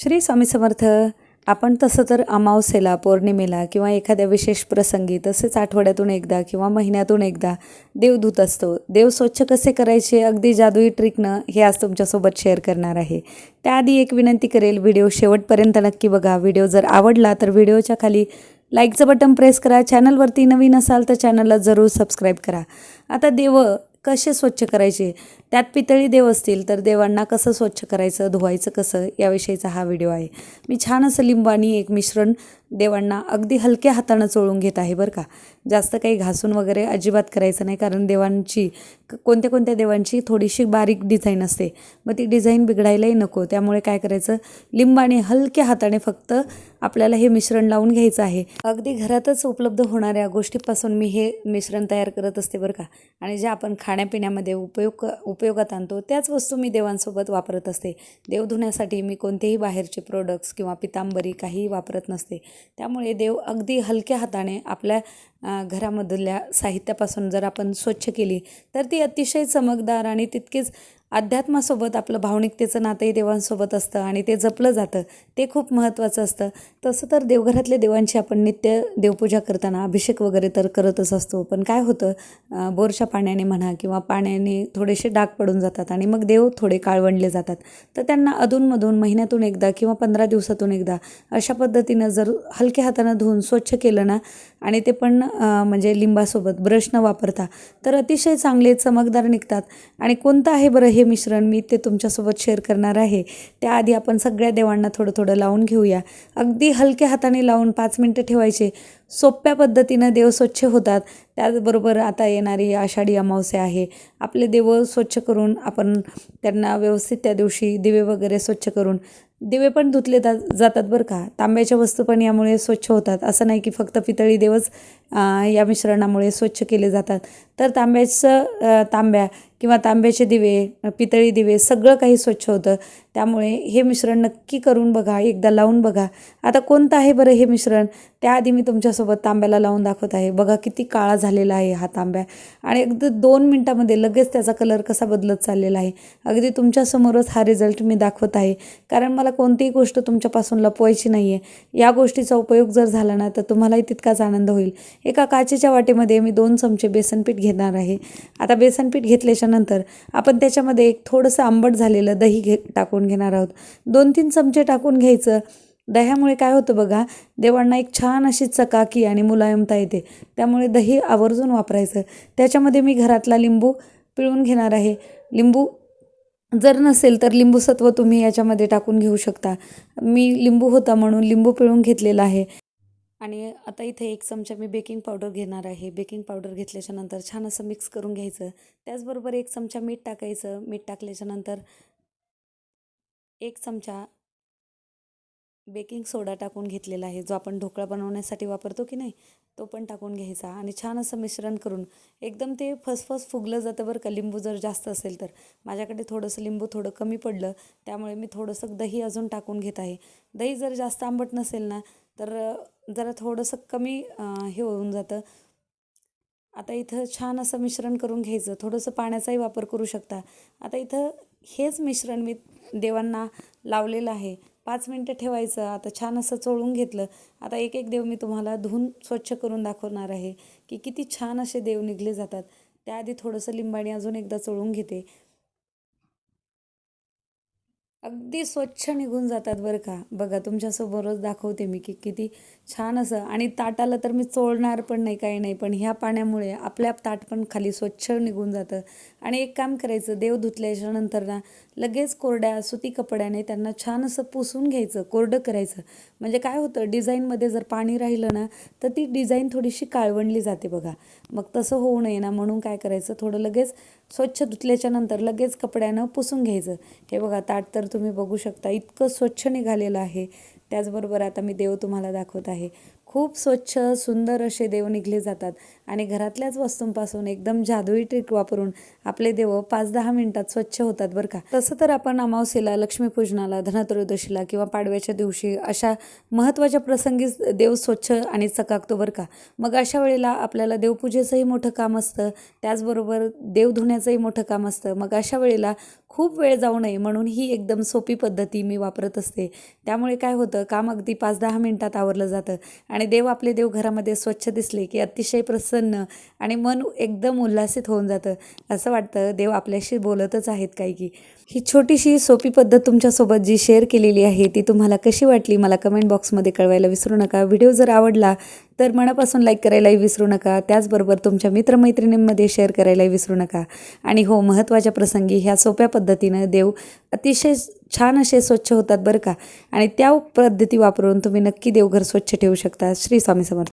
श्री स्वामी समर्थ. आपण तसं तर अमावस्येला, पौर्णिमेला किंवा एखाद्या विशेष प्रसंगी तसेच आठवड्यातून एकदा किंवा महिन्यातून एकदा देव धुत असतो. देव स्वच्छ कसे करायचे अगदी जादुई ट्रिकनं हे आज तुमच्यासोबत शेअर करणार आहे. त्याआधी एक विनंती करेल, व्हिडिओ शेवटपर्यंत नक्की बघा. व्हिडिओ जर आवडला तर व्हिडिओच्या खाली लाईकचं बटन प्रेस करा. चॅनलवरती नवीन असाल तर चॅनलला जरूर सबस्क्राईब करा. आता देव कसे स्वच्छ करायचे, त्यात पितळी देव असतील तर देवांना कसं स्वच्छ करायचं, धुवायचं कसं, याविषयीचा हा व्हिडिओ आहे. मी छान असं लिंबू आणि एक मिश्रण देवांना अगदी हलक्या हातानं चोळून घेत आहे बरं का. जास्त काही घासून वगैरे अजिबात करायचं नाही, कारण देवांची कोणत्या कोणत्या देवांची थोडीशी बारीक डिझाईन असते, मग ती डिझाईन बिघडायलाही नको. त्यामुळे काय करायचं, लिंबाने हलक्या हाताने फक्त आपल्याला हे मिश्रण लावून घ्यायचं आहे. अगदी घरातच उपलब्ध होणाऱ्या गोष्टीपासून मी हे मिश्रण तयार करत असते बरं का. आणि जे आपण खाण्यापिण्यामध्ये उपयोगात आणतो त्याच वस्तू मी देवांसोबत वापरत असते. देव धुण्यासाठी मी कोणतेही बाहेरचे प्रोडक्ट्स किंवा पितांबरी काहीही वापरत नसते. त्यामुळे देव अगदी हलक्या हाताने आपल्या घरामधल्या साहित्यापासून जर आपण स्वच्छ केली तर ती अतिशय चमकदार आणि तितकीच अध्यात्मासोबत आपलं भावनिकतेचं नातंही देवांसोबत असतं आणि ते जपलं जातं. ते खूप महत्त्वाचं असतं. तसं तर देवघरातल्या देवांची आपण नित्य देवपूजा करताना अभिषेक वगैरे तर करतच असतो. पण काय होतं, बोरच्या पाण्याने म्हणा किंवा पाण्याने थोडेसे डाग पडून जातात आणि मग देव थोडे काळवंडले जातात. तर त्यांना अधूनमधून महिन्यातून एकदा किंवा 15 दिवसातून एकदा अशा पद्धतीनं जर हलक्या हातानं धुवून स्वच्छ केलं ना, आणि ते पण म्हणजे लिंबासोबत ब्रश न वापरता, तर अतिशय चांगले चमकदार निघतात. आणि कोणतं आहे बरं हे मिश्रण, मी ते तुमच्यासोबत शेअर करणार आहे. त्याआधी आपण सगळ्या देवांना थोडं थोडं लावून घेऊया. अगदी हलक्या हाताने लावून 5 मिनटं ठेवायचे. सोप्या पद्धतीनं देव स्वच्छ होतात. त्याचबरोबर आता येणारी आषाढी अमावस्या आहे. आपले देव स्वच्छ करून आपण त्यांना व्यवस्थित त्या दिवशी दिवे वगैरे स्वच्छ करून, दिवे पण धुतले जातात बरं का. तांब्याच्या वस्तू पण यामुळे स्वच्छ होतात. असं नाही की फक्त पितळी देवच या मिश्रणामुळे स्वच्छ केले जातात. तर तांब्या किंवा तांब्याचे दिवे, पितळी दिवे सगळं काही स्वच्छ होतं. त्यामुळे हे मिश्रण नक्की करून बघा, एकदा लावून बघा. आता कोणतं आहे बरं हे मिश्रण, त्याआधी मी तुमच्यासोबत तांब्याला लावून दाखवत आहे. बघा किती काळा झालेला आहे हा तांब्या, आणि अगदी 2 मिनटामध्ये लगेच त्याचा कलर कसा बदलत चाललेला आहे. अगदी तुमच्यासमोरच हा रिझल्ट मी दाखवत आहे, कारण मला कोणतीही गोष्ट तुमच्यापासून लपवायची नाही आहे. या गोष्टीचा उपयोग जर झाला ना तर तुम्हालाही तितकाच आनंद होईल. एका काचेच्या वाटीमध्ये मी 2 चमचे बेसनपीठ घेणार आहे. आता बेसनपीठ घेतल्याच्या नंतर आपण त्याच्यामध्ये एक थोडंसं आंबट झालेलं दही टाकून घेणार आहोत. 2-3 चमचे टाकून घ्यायचं. दह्यामुळे काय होतं बघा, देवांना एक छान अशी चकाकी आणि मुलायमता येते. त्यामुळे दही आवर्जून वापरायचं. त्याच्यामध्ये मी घरातला लिंबू पिळून घेणार आहे. लिंबू जर नसेल तर लिंबूसत्व तुम्ही याच्यामध्ये टाकून घेऊ शकता. मी लिंबू होता म्हणून लिंबू पिळून घेतलेला आहे. आणि आता इथे 1 चमचा मी बेकिंग पावडर घेणार आहे. बेकिंग पावडर घेतल्याच्या नंतर छान असं मिक्स करून घ्यायचं. त्याचबरोबर 1 चमचा मीठ टाकायचं. मीठ टाकल्याच्या नंतर 1 चमचा बेकिंग सोडा टाकून घेतलेला आहे, जो आपण ढोकळा बनवण्यासाठी वापरतो की नाही, तो पण टाकून घ्यायचा. आणि छान असं मिश्रण करून एकदम ते फसफस फुगलं जातं बरं का, लिंबू जर जास्त असेल तर. माझ्याकडे थोडंसं लिंबू थोडं कमी पडलं, त्यामुळे मी थोडंसं दही अजून टाकून घेत आहे. दही जर जास्त आंबट नसेल ना तर जरा थोडंसं कमी हे होऊन जातं. आता इथं छान असं मिश्रण करून घ्यायचं. थोडंसं पाण्याचाही वापर करू शकता. आता इथं हेच मिश्रण मी देवांना लावलेलं आहे. 5 मिनटं ठेवायचं. आता छान असं चोळून घेतलं. आता एक एक देव मी तुम्हाला धुवून स्वच्छ करून दाखवणार आहे की किती छान असे देव निघले जातात. त्याआधी थोडंसं लिंबाने अजून एकदा चोळून घेते. अगदी स्वच्छ निघून जातात बरं का. बघा तुमच्यासमोरच दाखवते मी की किती छान असं. आणि ताटाला तर मी चोळणार पण नाही, काही नाही, पण ह्या पाण्यामुळे आपल्या ताट पण खाली स्वच्छ निघून जातं. आणि एक काम करायचं, देव धुतल्याच्या नंतर ना लगेच कोरड्या सुती कपड्याने त्यांना छान असं पुसून घ्यायचं, कोरडं करायचं. म्हणजे काय होतं, डिझाईनमध्ये जर पाणी राहिलं ना तर ती डिझाईन थोडीशी काळवंडली जाते बघा. मग तसं होऊ नये ना म्हणून काय करायचं, थोडं लगेच स्वच्छ धुतल्याच्या नंतर लगेच कपड्यानं पुसून घ्यायचं. हे बघा ताट तर तुम्ही बघू शकता इतकं स्वच्छ निघालेलं आहे. त्याचबरोबर आता मी देव तुम्हाला दाखवत आहे. खूप स्वच्छ सुंदर असे देव निघले जातात आणि घरातल्याच वस्तूंपासून एकदम जादुई ट्रिक वापरून आपले देव 5-10 मिनिटात स्वच्छ होतात बरं का. तसं तर आपण अमावस्येला, लक्ष्मीपूजनाला, धनत्रयोदशीला किंवा पाडव्याच्या दिवशी अशा महत्त्वाच्या प्रसंगीच देव स्वच्छ आणि चकाकतो बरं का. मग अशा वेळेला आपल्याला देवपूजेचंही मोठं काम असतं, त्याचबरोबर देव धुण्याचंही मोठं काम असतं. मग अशा वेळेला खूप वेळ जाऊ नये म्हणून ही एकदम सोपी पद्धती मी वापरत असते. त्यामुळे काय होतं, काम अगदी 5-10 मिनिटात आवरलं जातं आणि आपले देव घरामध्ये स्वच्छ दिसले की अतिशय प्रसन्न आणि मन एकदम उल्हासित होऊन जातं. असं वाटतं देव आपल्याशी बोलतच आहेत काय की. ही छोटीशी सोपी पद्धत तुमच्यासोबत जी शेअर केलेली आहे ती तुम्हाला कशी वाटली मला कमेंट बॉक्समध्ये कळवायला विसरू नका. व्हिडिओ जर आवडला तर मनापासून लाईक करायलाही विसरू नका. त्याचबरोबर तुमच्या मित्रमैत्रिणींमध्ये शेअर करायलाही विसरू नका. आणि हो, महत्त्वाच्या प्रसंगी ह्या सोप्या पद्धतीनं देव अतिशय छान असे स्वच्छ होतात बरं का. आणि त्या पद्धती वापरून तुम्ही नक्की देवघर स्वच्छ ठेवू शकता. श्री स्वामी समर्थ.